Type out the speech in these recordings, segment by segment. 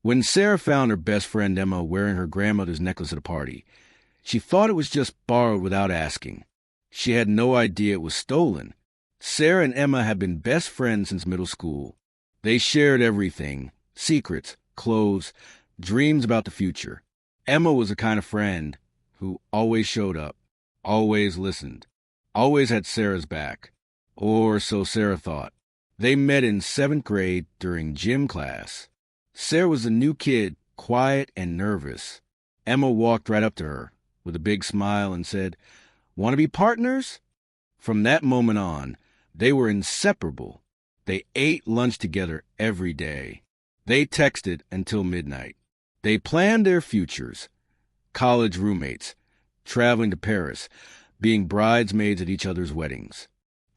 When Sarah found her best friend Emma wearing her grandmother's necklace at a party, she thought it was just borrowed without asking. She had no idea it was stolen. Sarah and Emma had been best friends since middle school. They shared everything: secrets, clothes, dreams about the future. Emma was the kind of friend who always showed up, always listened, always had Sarah's back. Or so Sarah thought. They met in 7th grade during gym class. Sarah was the new kid, quiet and nervous. Emma walked right up to her with a big smile and said, "Want to be partners?" From that moment on, they were inseparable. They ate lunch together every day. They texted until midnight. They planned their futures: college roommates, traveling to Paris, being bridesmaids at each other's weddings.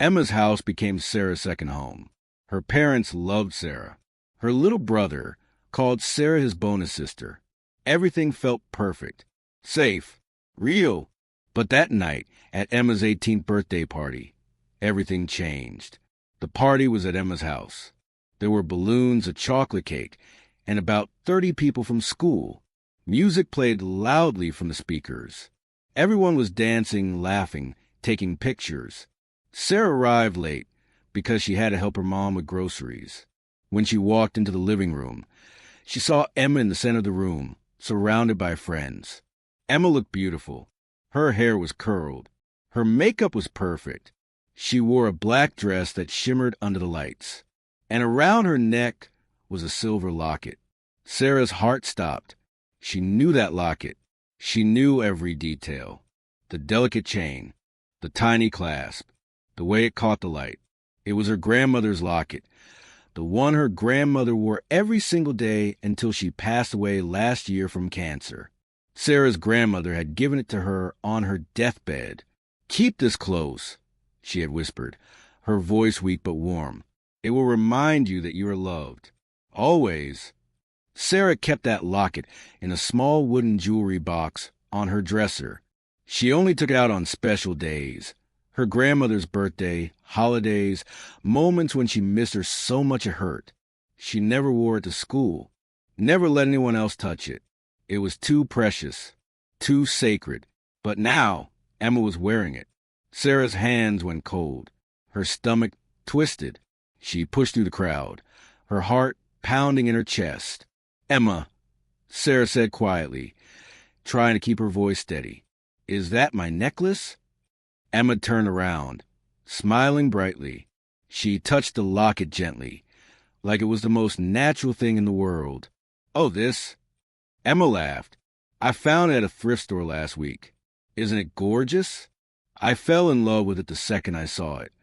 Emma's house became Sarah's second home. Her parents loved Sarah. Her little brother called Sarah his bonus sister. Everything felt perfect, safe, real. But that night, at Emma's 18th birthday party, everything changed. The party was at Emma's house. There were balloons, a chocolate cake, and about 30 people from school. Music played loudly from the speakers. Everyone was dancing, laughing, taking pictures. Sarah arrived late because she had to help her mom with groceries. When she walked into the living room, she saw Emma in the center of the room, surrounded by friends. Emma looked beautiful. Her hair was curled. Her makeup was perfect. She wore a black dress that shimmered under the lights, and around her neck was a silver locket. Sarah's heart stopped. She knew that locket. She knew every detail: the delicate chain, the tiny clasp, the way it caught the light. It was her grandmother's locket, the one her grandmother wore every single day until she passed away last year from cancer. Sarah's grandmother had given it to her on her deathbed. "Keep this close," she had whispered, her voice weak but warm. "It will remind you that you are loved. Always." Sarah kept that locket in a small wooden jewelry box on her dresser. She only took it out on special days: her grandmother's birthday, holidays, moments when she missed her so much it hurt. She never wore it to school, never let anyone else touch it. It was too precious, too sacred. But now Emma was wearing it. Sarah's hands went cold. Her stomach twisted. She pushed through the crowd, her heart pounding in her chest. "Emma," Sarah said quietly, trying to keep her voice steady, "is that my necklace?" Emma turned around, smiling brightly. She touched the locket gently, like it was the most natural thing in the world. "Oh, this?" Emma laughed. "I found it at a thrift store last week. Isn't it gorgeous? I fell in love with it the second I saw it."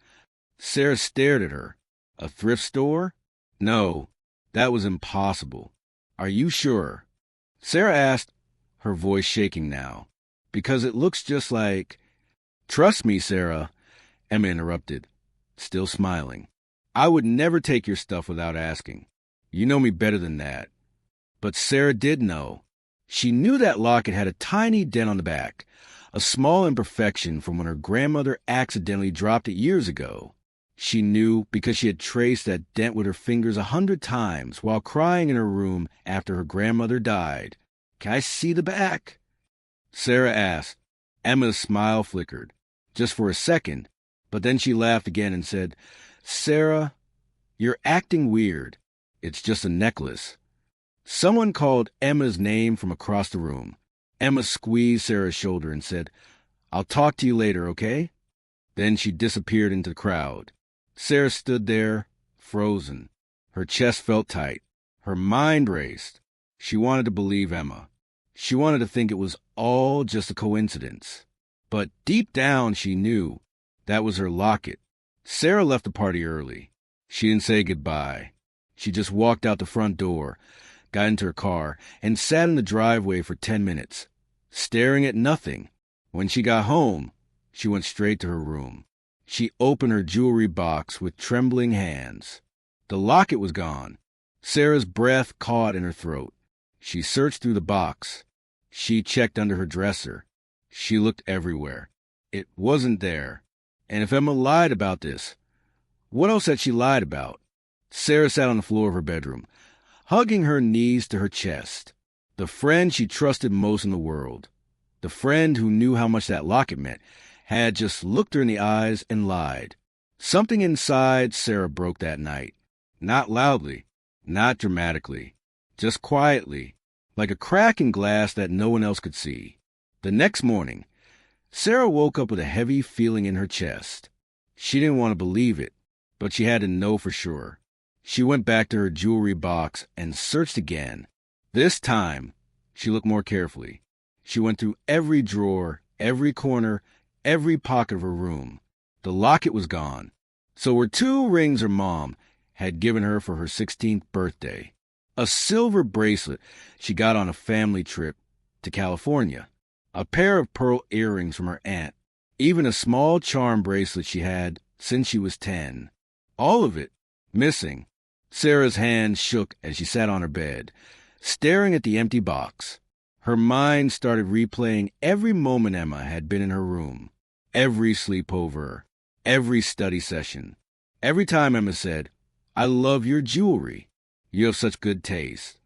Sarah stared at her. "A thrift store? No, that was impossible. Are you sure?" Sarah asked, her voice shaking now. "Because it looks just like—" "Trust me, Sarah," Emma interrupted, still smiling. "I would never take your stuff without asking. You know me better than that." But Sarah did know. She knew that locket had a tiny dent on the back, a small imperfection from when her grandmother accidentally dropped it years ago. She knew because she had traced that dent with her fingers 100 times while crying in her room after her grandmother died. "Can I see the back?" Sarah asked. Emma's smile flickered, just for a second, but then she laughed again and said, "Sarah, you're acting weird. It's just a necklace." Someone called Emma's name from across the room. Emma squeezed Sarah's shoulder and said, "I'll talk to you later, okay?" Then she disappeared into the crowd. Sarah stood there, frozen. Her chest felt tight. Her mind raced. She wanted to believe Emma. She wanted to think it was all just a coincidence. But deep down she knew that was her locket. Sarah left the party early. She didn't say goodbye. She just walked out the front door, got into her car, and sat in the driveway for 10 minutes, staring at nothing. When she got home, she went straight to her room. She opened her jewelry box with trembling hands. The locket was gone. Sarah's breath caught in her throat. She searched through the box. She checked under her dresser. She looked everywhere. It wasn't there. And if Emma lied about this, what else had she lied about? Sarah sat on the floor of her bedroom, hugging her knees to her chest. The friend she trusted most in the world, the friend who knew how much that locket meant, had just looked her in the eyes and lied. Something inside Sarah broke that night. Not loudly, not dramatically, just quietly, like a crack in glass that no one else could see. The next morning, Sarah woke up with a heavy feeling in her chest. She didn't want to believe it, but she had to know for sure. She went back to her jewelry box and searched again. This time, she looked more carefully. She went through every drawer, every corner, every pocket of her room. The locket was gone. So were 2 rings her mom had given her for her 16th birthday. A silver bracelet she got on a family trip to California. A pair of pearl earrings from her aunt. Even a small charm bracelet she had since she was 10. All of it missing. Sarah's hand shook as she sat on her bed, staring at the empty box. Her mind started replaying every moment Emma had been in her room. Every sleepover, every study session. Every time Emma said, "I love your jewelry. You have such good taste."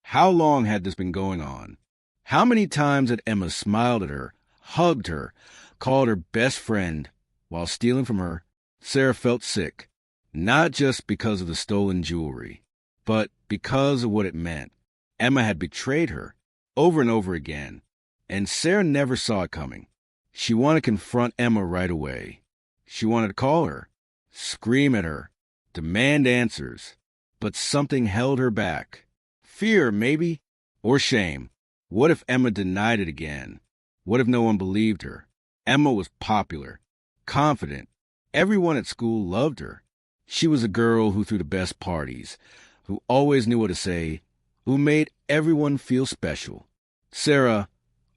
How long had this been going on? How many times had Emma smiled at her, hugged her, called her best friend, while stealing from her? Sarah felt sick, not just because of the stolen jewelry, but because of what it meant. Emma had betrayed her, over and over again, and Sarah never saw it coming. She wanted to confront Emma right away. She wanted to call her, scream at her, demand answers, but something held her back. Fear, maybe, or shame. What if Emma denied it again? What if no one believed her? Emma was popular, confident. Everyone at school loved her. She was a girl who threw the best parties, who always knew what to say, who made everyone feel special. Sarah,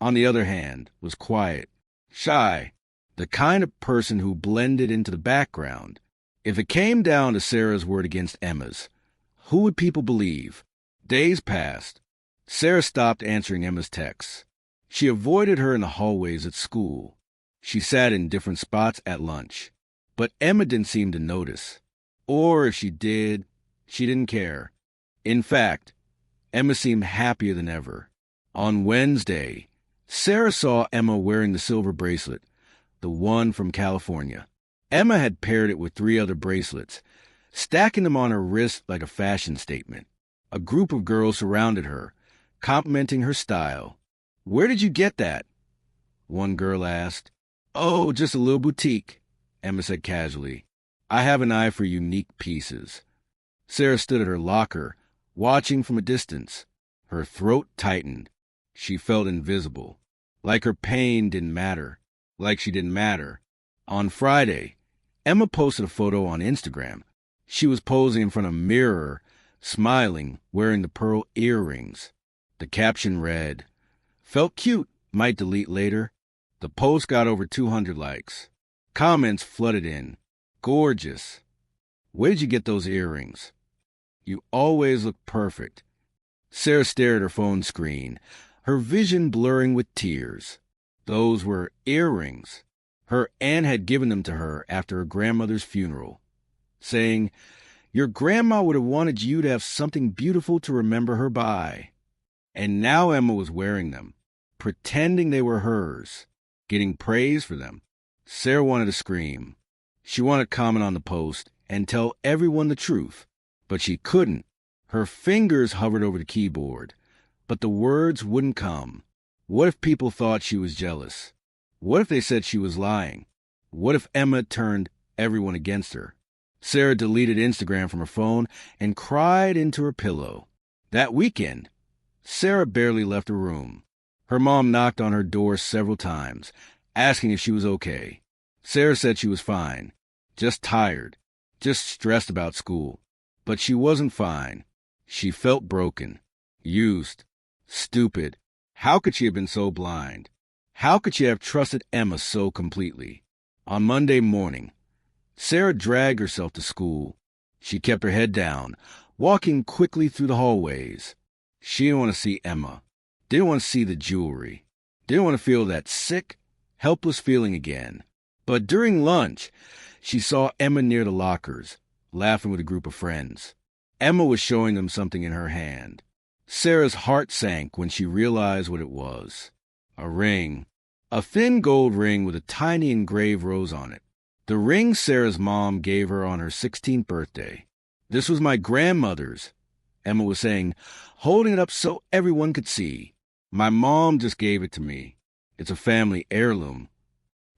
on the other hand, was quiet, shy, the kind of person who blended into the background. If it came down to Sarah's word against Emma's, who would people believe? Days passed. Sarah stopped answering Emma's texts. She avoided her in the hallways at school. She sat in different spots at lunch. But Emma didn't seem to notice. Or if she did, she didn't care. In fact, Emma seemed happier than ever. On Wednesday, Sarah saw Emma wearing the silver bracelet, the one from California. Emma had paired it with 3 other bracelets, stacking them on her wrist like a fashion statement. A group of girls surrounded her, complimenting her style. "Where did you get that?" one girl asked. "Oh, just a little boutique," Emma said casually. "I have an eye for unique pieces." Sarah stood at her locker, watching from a distance. Her throat tightened. She felt invisible. Like her pain didn't matter. Like she didn't matter. On Friday, Emma posted a photo on Instagram. She was posing in front of a mirror, smiling, wearing the pearl earrings. The caption read, "Felt cute, might delete later." The post got over 200 likes. Comments flooded in. "Gorgeous. Where did you get those earrings? You always look perfect." Sarah stared at her phone screen, her vision blurring with tears. Those were earrings. Her aunt had given them to her after her grandmother's funeral, saying, "Your grandma would have wanted you to have something beautiful to remember her by." And now Emma was wearing them, pretending they were hers, getting praise for them. Sarah wanted to scream. She wanted to comment on the post and tell everyone the truth, but she couldn't. Her fingers hovered over the keyboard, but the words wouldn't come. What if people thought she was jealous? What if they said she was lying? What if Emma turned everyone against her? Sarah deleted Instagram from her phone and cried into her pillow. That weekend, Sarah barely left her room. Her mom knocked on her door several times, asking if she was okay. Sarah said she was fine, just tired, just stressed about school. But she wasn't fine. She felt broken, used, stupid. How could she have been so blind? How could she have trusted Emma so completely? On Monday morning, Sarah dragged herself to school. She kept her head down, walking quickly through the hallways. She didn't want to see Emma, didn't want to see the jewelry, didn't want to feel that sick, helpless feeling again. But during lunch, she saw Emma near the lockers, laughing with a group of friends. Emma was showing them something in her hand. Sarah's heart sank when she realized what it was. A ring. A thin gold ring with a tiny engraved rose on it. The ring Sarah's mom gave her on her 16th birthday. "This was my grandmother's," Emma was saying, holding it up so everyone could see. "My mom just gave it to me. It's a family heirloom."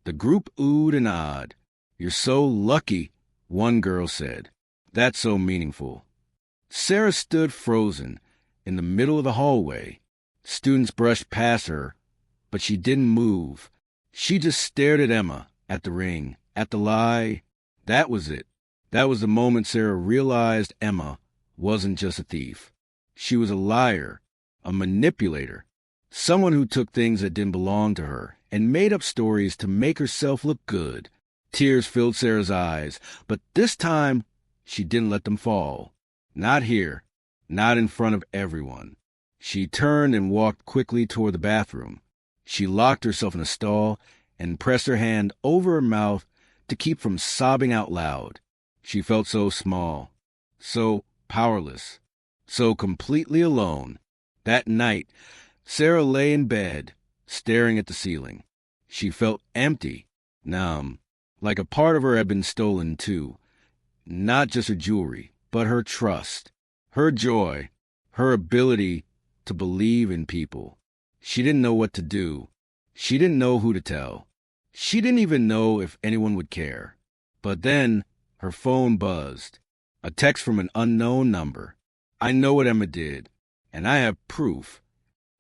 The group oohed and ahed. "You're so lucky," one girl said. "That's so meaningful." Sarah stood frozen in the middle of the hallway. Students brushed past her, but she didn't move. She just stared at Emma, at the ring, at the lie. That was it. That was the moment Sarah realized Emma wasn't just a thief. She was a liar, a manipulator, someone who took things that didn't belong to her and made up stories to make herself look good. Tears filled Sarah's eyes, but this time she didn't let them fall. Not here, not in front of everyone. She turned and walked quickly toward the bathroom. She locked herself in a stall and pressed her hand over her mouth to keep from sobbing out loud. She felt so small, so powerless, so completely alone. That night, Sarah lay in bed, staring at the ceiling. She felt empty, numb, like a part of her had been stolen too. Not just her jewelry, but her trust, her joy, her ability to believe in people. She didn't know what to do. She didn't know who to tell. She didn't even know if anyone would care. But then her phone buzzed. A text from an unknown number. "I know what Emma did, and I have proof."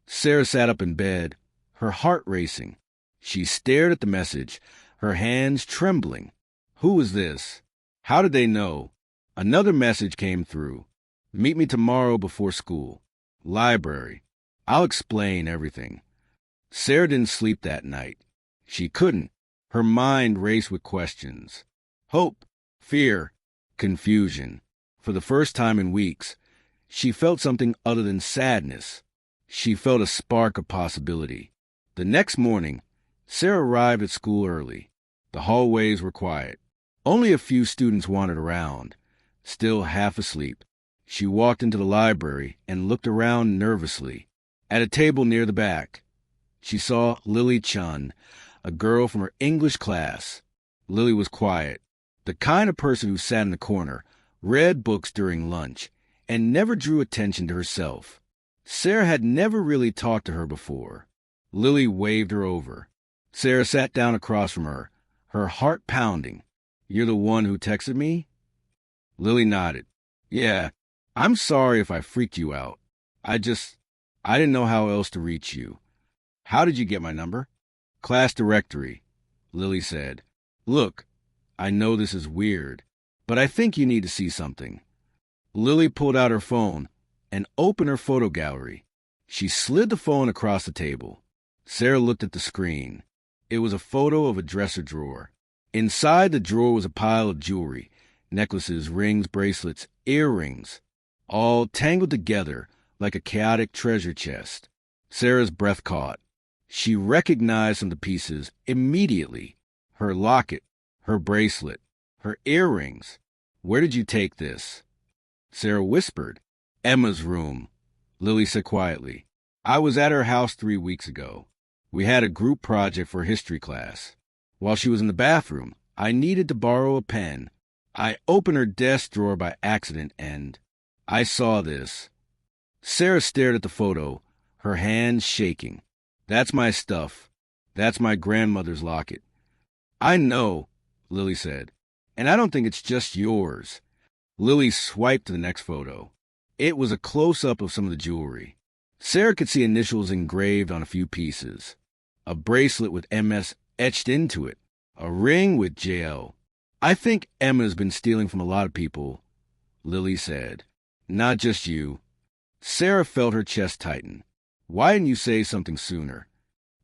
Sarah sat up in bed, her heart racing. She stared at the message, her hands trembling. Who was this? How did they know? Another message came through. "Meet me tomorrow before school. Library. I'll explain everything." Sarah didn't sleep that night. She couldn't. Her mind raced with questions. Hope, fear, confusion. For the first time in weeks, she felt something other than sadness. She felt a spark of possibility. The next morning, Sarah arrived at school early. The hallways were quiet. Only a few students wandered around, still half asleep. She walked into the library and looked around nervously. At a table near the back, she saw Lily Chun, a girl from her English class. Lily was quiet, the kind of person who sat in the corner, read books during lunch, and never drew attention to herself. Sarah had never really talked to her before. Lily waved her over. Sarah sat down across from her, her heart pounding. "You're the one who texted me?" Lily nodded. "Yeah, I'm sorry if I freaked you out. I didn't know how else to reach you." "How did you get my number?" "Class directory," Lily said. "Look, I know this is weird, but I think you need to see something." Lily pulled out her phone and opened her photo gallery. She slid the phone across the table. Sarah looked at the screen. It was a photo of a dresser drawer. Inside the drawer was a pile of jewelry, necklaces, rings, bracelets, earrings, all tangled together like a chaotic treasure chest. Sarah's breath caught. She recognized some of the pieces immediately. Her locket, her bracelet, her earrings. "Where did you take this?" Sarah whispered. "Emma's room," Lily said quietly. "I was at her house 3 weeks ago. We had a group project for history class. While she was in the bathroom, I needed to borrow a pen. I opened her desk drawer by accident and I saw this." Sarah stared at the photo, her hands shaking. "That's my stuff. That's my grandmother's locket." "I know," Lily said, "and I don't think it's just yours." Lily swiped to the next photo. It was a close-up of some of the jewelry. Sarah could see initials engraved on a few pieces. A bracelet with MS etched into it. A ring with JL. "I think Emma's been stealing from a lot of people," Lily said. "Not just you." Sarah felt her chest tighten. "Why didn't you say something sooner?"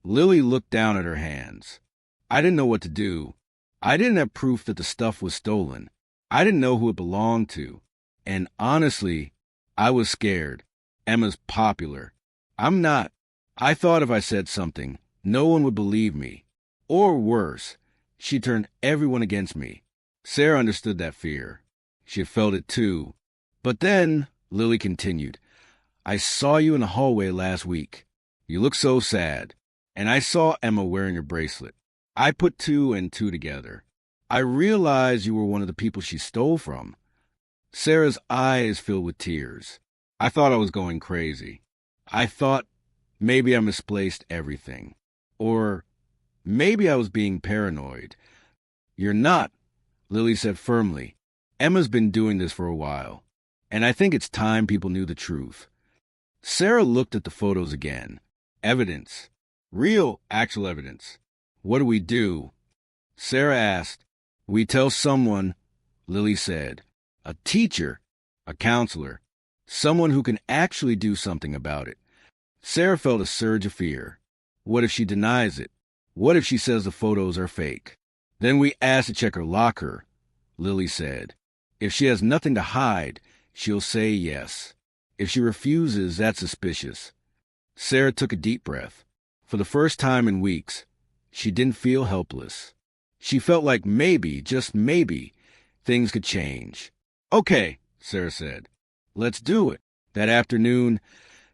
Lily looked down at her hands. "I didn't know what to do. I didn't have proof that the stuff was stolen. I didn't know who it belonged to. And honestly, I was scared. Emma's popular. I'm not. I thought if I said something, no one would believe me. Or worse, she'd turn everyone against me." Sarah understood that fear. She had felt it too. But then, Lily continued, I saw you in the hallway last week. You look so sad. And I saw Emma wearing your bracelet. I put two and two together. I realized you were one of the people she stole from. Sarah's eyes filled with tears. I thought I was going crazy. I thought maybe I misplaced everything. Or maybe I was being paranoid. You're not, Lily said firmly. Emma's been doing this for a while, and I think it's time people knew the truth. Sarah looked at the photos again. Evidence. Real, actual evidence. What do we do? Sarah asked. We tell someone, Lily said. A teacher, a counselor, someone who can actually do something about it. Sarah felt a surge of fear. What if she denies it? What if she says the photos are fake? Then we ask to check her locker, Lily said. If she has nothing to hide, she'll say yes. If she refuses, that's suspicious. Sarah took a deep breath. For the first time in weeks, she didn't feel helpless. She felt like maybe, just maybe, things could change. Okay, Sarah said. Let's do it. That afternoon,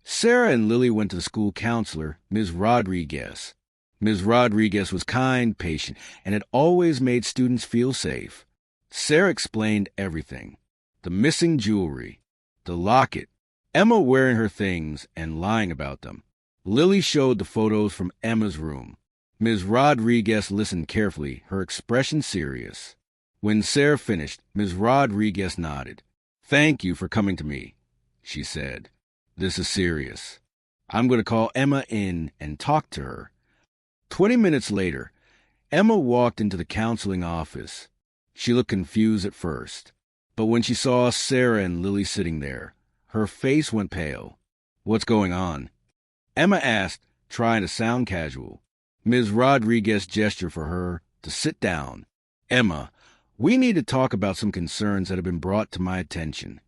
Sarah and Lily went to the school counselor, Ms. Rodriguez. Ms. Rodriguez was kind, patient, and had always made students feel safe. Sarah explained everything. The missing jewelry, the locket, Emma wearing her things and lying about them. Lily showed the photos from Emma's room. Ms. Rodriguez listened carefully, her expression serious. When Sarah finished, Ms. Rodriguez nodded. Thank you for coming to me, she said. This is serious. I'm going to call Emma in and talk to her. 20 minutes later, Emma walked into the counseling office. She looked confused at first, but when she saw Sarah and Lily sitting there, her face went pale. What's going on? Emma asked, trying to sound casual. Ms. Rodriguez gestured for her to sit down. Emma, we need to talk about some concerns that have been brought to my attention.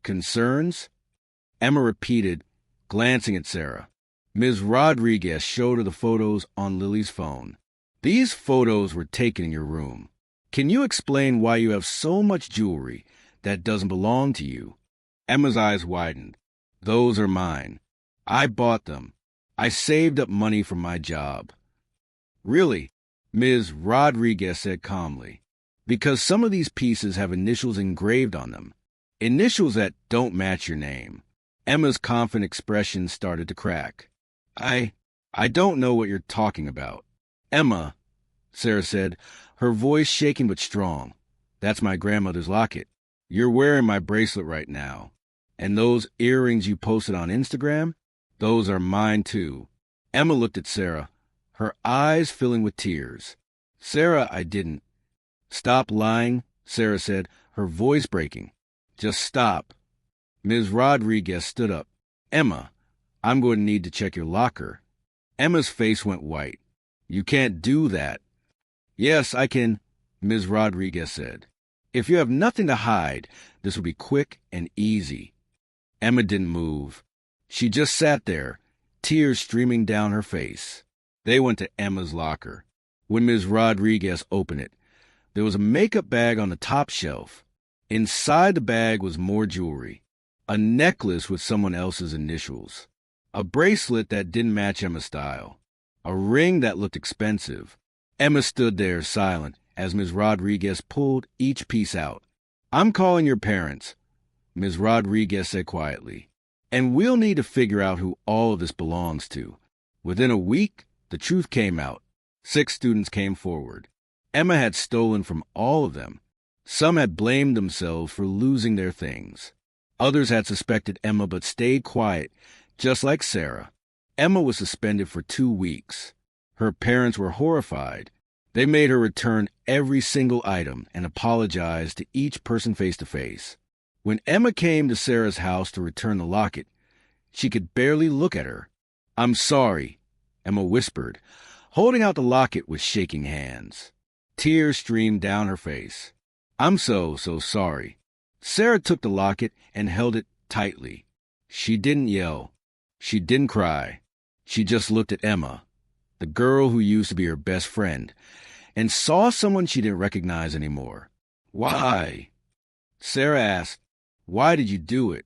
Concerns? Emma repeated, glancing at Sarah. Ms. Rodriguez showed her the photos on Lily's phone. These photos were taken in your room. Can you explain why you have so much jewelry that doesn't belong to you? Emma's eyes widened. Those are mine. I bought them. I saved up money from my job. Really? Ms. Rodriguez said calmly. Because some of these pieces have initials engraved on them. Initials that don't match your name. Emma's confident expression started to crack. I don't know what you're talking about. Emma, Sarah said, her voice shaking but strong. That's my grandmother's locket. You're wearing my bracelet right now. And those earrings you posted on Instagram, those are mine too. Emma looked at Sarah, her eyes filling with tears. Sarah, I didn't. Stop lying, Sarah said, her voice breaking. Just stop. Ms. Rodriguez stood up. Emma, I'm going to need to check your locker. Emma's face went white. You can't do that. Yes, I can, Ms. Rodriguez said. If you have nothing to hide, this will be quick and easy. Emma didn't move. She just sat there, tears streaming down her face. They went to Emma's locker. When Ms. Rodriguez opened it, there was a makeup bag on the top shelf. Inside the bag was more jewelry. A necklace with someone else's initials. A bracelet that didn't match Emma's style. A ring that looked expensive. Emma stood there silent as Ms. Rodriguez pulled each piece out. I'm calling your parents, Ms. Rodriguez said quietly. And we'll need to figure out who all of this belongs to. Within a week, the truth came out. 6 students came forward. Emma had stolen from all of them. Some had blamed themselves for losing their things. Others had suspected Emma but stayed quiet, just like Sarah. Emma was suspended for 2 weeks. Her parents were horrified. They made her return every single item and apologize to each person face to face. When Emma came to Sarah's house to return the locket, she could barely look at her. I'm sorry, Emma whispered, holding out the locket with shaking hands. Tears streamed down her face. I'm so sorry. Sarah took the locket and held it tightly. She didn't yell. She didn't cry. She just looked at Emma, the girl who used to be her best friend, and saw someone she didn't recognize anymore. Why? Sarah asked, Why did you do it?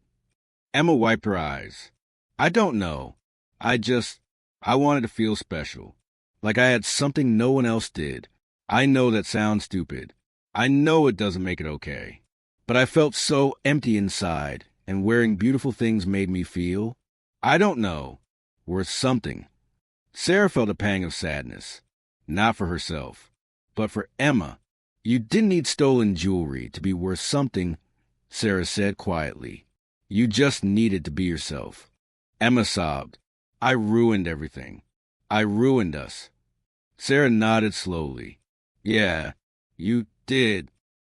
Emma wiped her eyes. I don't know. I wanted to feel special. Like I had something no one else did. I know that sounds stupid. I know it doesn't make it okay. But I felt so empty inside, and wearing beautiful things made me feel, I don't know, worth something. Sarah felt a pang of sadness. Not for herself, but for Emma. You didn't need stolen jewelry to be worth something, Sarah said quietly. You just needed to be yourself. Emma sobbed. I ruined everything. I ruined us. Sarah nodded slowly. Yeah, you did.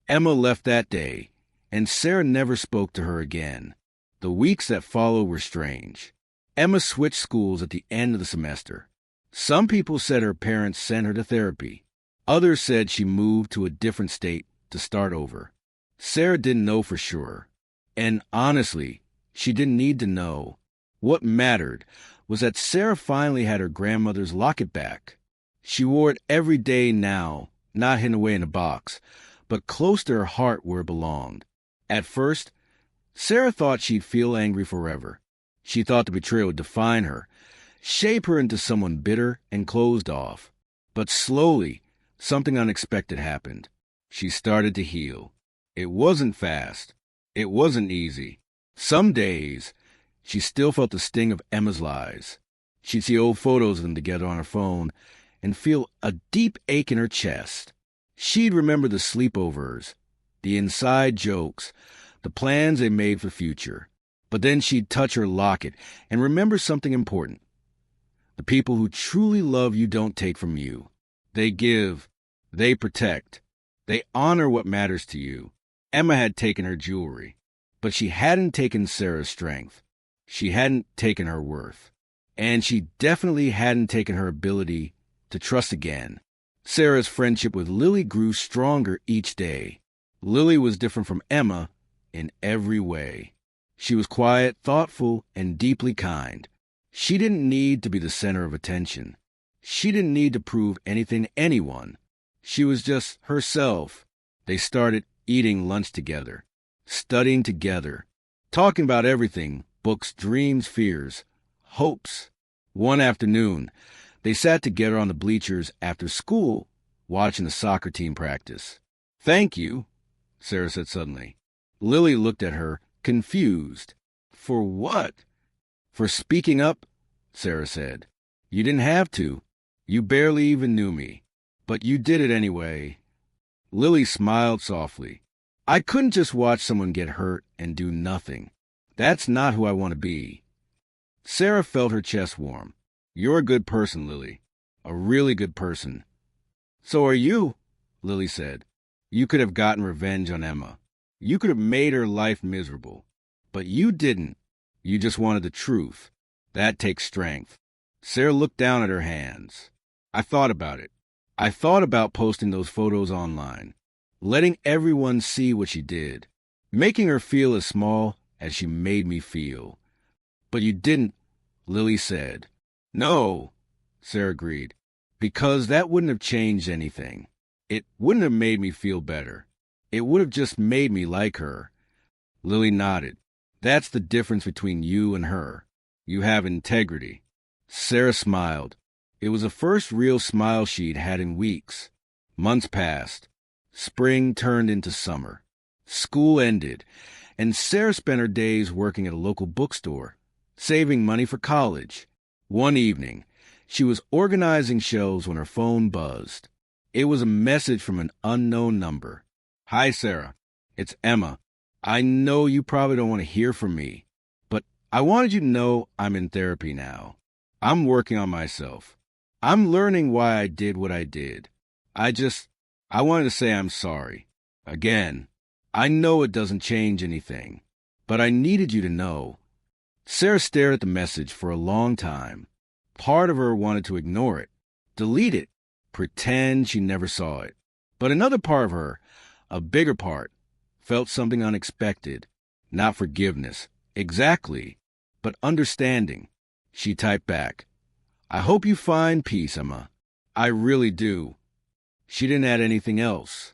Emma left that day, and Sarah never spoke to her again. The weeks that followed were strange. Emma switched schools at the end of the semester. Some people said her parents sent her to therapy. Others said she moved to a different state to start over. Sarah didn't know for sure. And honestly, she didn't need to know. What mattered was that Sarah finally had her grandmother's locket back. She wore it every day now, not hidden away in a box, but close to her heart where it belonged. At first, Sarah thought she'd feel angry forever. She thought the betrayal would define her, shape her into someone bitter and closed off. But slowly, something unexpected happened. She started to heal. It wasn't fast. It wasn't easy. Some days, she still felt the sting of Emma's lies. She'd see old photos of them together on her phone and feel a deep ache in her chest. She'd remember the sleepovers, the inside jokes, the plans they made for the future. But then she'd touch her locket and remember something important. The people who truly love you don't take from you. They give. They protect. They honor what matters to you. Emma had taken her jewelry, but she hadn't taken Sarah's strength. She hadn't taken her worth. And she definitely hadn't taken her ability to trust again. Sarah's friendship with Lily grew stronger each day. Lily was different from Emma in every way. She was quiet, thoughtful, and deeply kind. She didn't need to be the center of attention. She didn't need to prove anything to anyone. She was just herself. They started eating lunch together, studying together, talking about everything, books, dreams, fears, hopes. One afternoon, they sat together on the bleachers after school, watching the soccer team practice. Thank you, Sarah said suddenly. Lily looked at her, confused. For what? For speaking up, Sarah said. You didn't have to. You barely even knew me. But you did it anyway. Lily smiled softly. I couldn't just watch someone get hurt and do nothing. That's not who I want to be. Sarah felt her chest warm. You're a good person, Lily. A really good person. So are you, Lily said. You could have gotten revenge on Emma. You could have made her life miserable. But you didn't. You just wanted the truth. That takes strength. Sarah looked down at her hands. I thought about it. I thought about posting those photos online, letting everyone see what she did, making her feel as small as she made me feel. But you didn't, Lily said. No, Sarah agreed, because that wouldn't have changed anything. It wouldn't have made me feel better. It would have just made me like her. Lily nodded. That's the difference between you and her. You have integrity. Sarah smiled. It was the first real smile she'd had in weeks. Months passed. Spring turned into summer. School ended, and Sarah spent her days working at a local bookstore, saving money for college. One evening, she was organizing shelves when her phone buzzed. It was a message from an unknown number. Hi, Sarah. It's Emma. I know you probably don't want to hear from me, but I wanted you to know I'm in therapy now. I'm working on myself. I'm learning why I did what I did. I wanted to say I'm sorry. Again, I know it doesn't change anything, but I needed you to know. Sarah stared at the message for a long time. Part of her wanted to ignore it, delete it, pretend she never saw it. But another part of her, a bigger part, felt something unexpected. Not forgiveness, exactly, but understanding. She typed back, I hope you find peace, Emma. I really do. She didn't add anything else.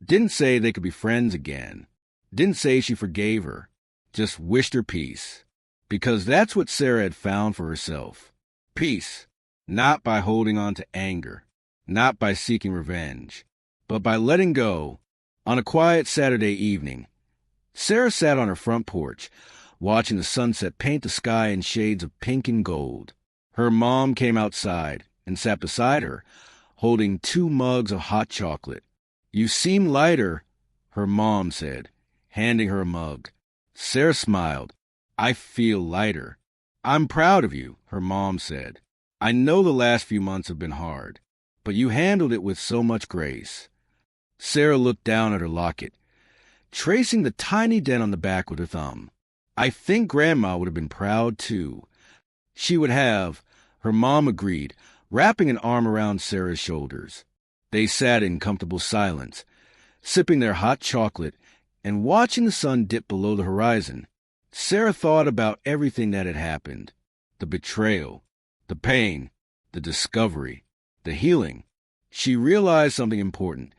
Didn't say they could be friends again. Didn't say she forgave her. just wished her peace. Because that's what Sarah had found for herself. Peace. Not by holding on to anger, not by seeking revenge, but by letting go. On a quiet Saturday evening, Sarah sat on her front porch, watching the sunset paint the sky in shades of pink and gold. Her mom came outside and sat beside her, holding 2 mugs of hot chocolate. "You seem lighter," her mom said, handing her a mug. Sarah smiled. "I feel lighter." "I'm proud of you," her mom said. "I know the last few months have been hard, but you handled it with so much grace." Sarah looked down at her locket, tracing the tiny dent on the back with her thumb. "I think Grandma would have been proud, too." "She would have," her mom agreed, wrapping an arm around Sarah's shoulders. They sat in comfortable silence, sipping their hot chocolate and watching the sun dip below the horizon. Sarah thought about everything that had happened. The betrayal, the pain, the discovery, the healing. She realized something important.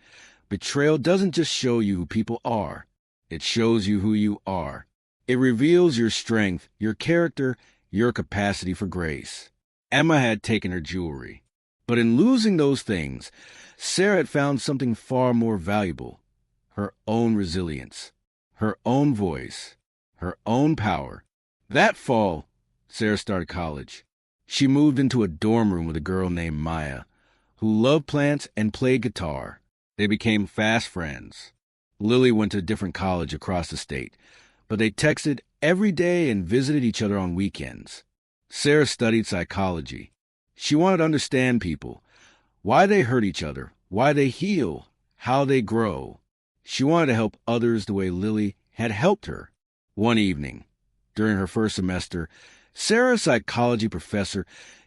Betrayal doesn't just show you who people are. It shows you who you are. It reveals your strength, your character, your capacity for grace. Emma had taken her jewelry. But in losing those things, Sarah had found something far more valuable. Her own resilience, her own voice, her own power. That fall, Sarah started college. She moved into a dorm room with a girl named Maya, who loved plants and played guitar. They became fast friends. Lily went to a different college across the state, but they texted every day and visited each other on weekends. Sarah studied psychology. She wanted to understand people, why they hurt each other, why they heal, how they grow. She wanted to help others the way Lily had helped her. One evening, during her first semester, Sarah's psychology professor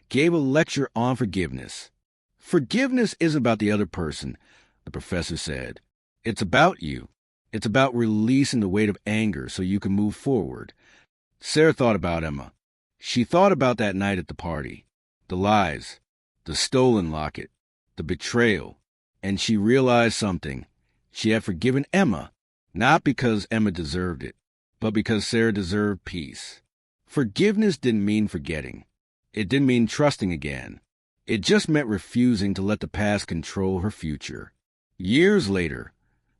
gave a lecture on forgiveness. "Forgiveness isn't about the other person," the professor said. "It's about you. It's about releasing the weight of anger so you can move forward." Sarah thought about Emma. She thought about that night at the party, the lies, the stolen locket, the betrayal, and she realized something. She had forgiven Emma, not because Emma deserved it, but because Sarah deserved peace. Forgiveness didn't mean forgetting. It didn't mean trusting again. It just meant refusing to let the past control her future. Years later,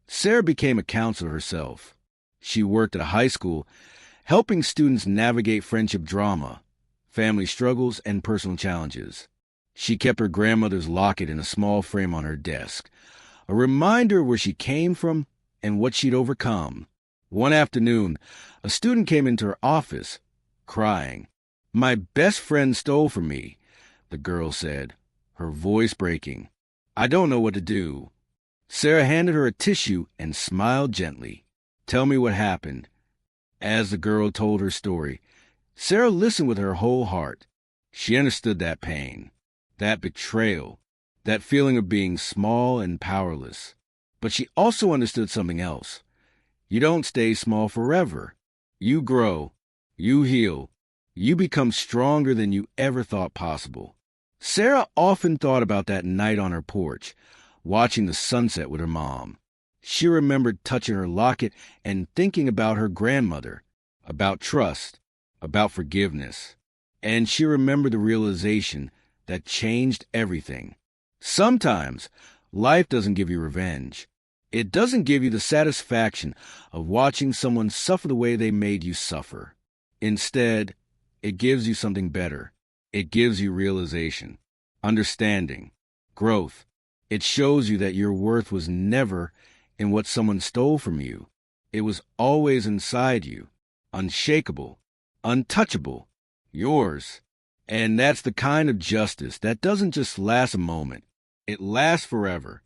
Sarah became a counselor herself. She worked at a high school, helping students navigate friendship drama, family struggles, and personal challenges. She kept her grandmother's locket in a small frame on her desk, a reminder where she came from and what she'd overcome. One afternoon, a student came into her office, crying. "My best friend stole from me," the girl said, her voice breaking. "I don't know what to do." Sarah handed her a tissue and smiled gently. "Tell me what happened." As the girl told her story, Sarah listened with her whole heart. She understood that pain, that betrayal, that feeling of being small and powerless. But she also understood something else. You don't stay small forever. You grow, you heal, you become stronger than you ever thought possible. Sarah often thought about that night on her porch, watching the sunset with her mom. She remembered touching her locket and thinking about her grandmother, about trust, about forgiveness. And she remembered the realization that changed everything. Sometimes life doesn't give you revenge. It doesn't give you the satisfaction of watching someone suffer the way they made you suffer. Instead, it gives you something better. It gives you realization, understanding, growth. It shows you that your worth was never in what someone stole from you. It was always inside you, unshakable, untouchable, yours. And that's the kind of justice that doesn't just last a moment. It lasts forever.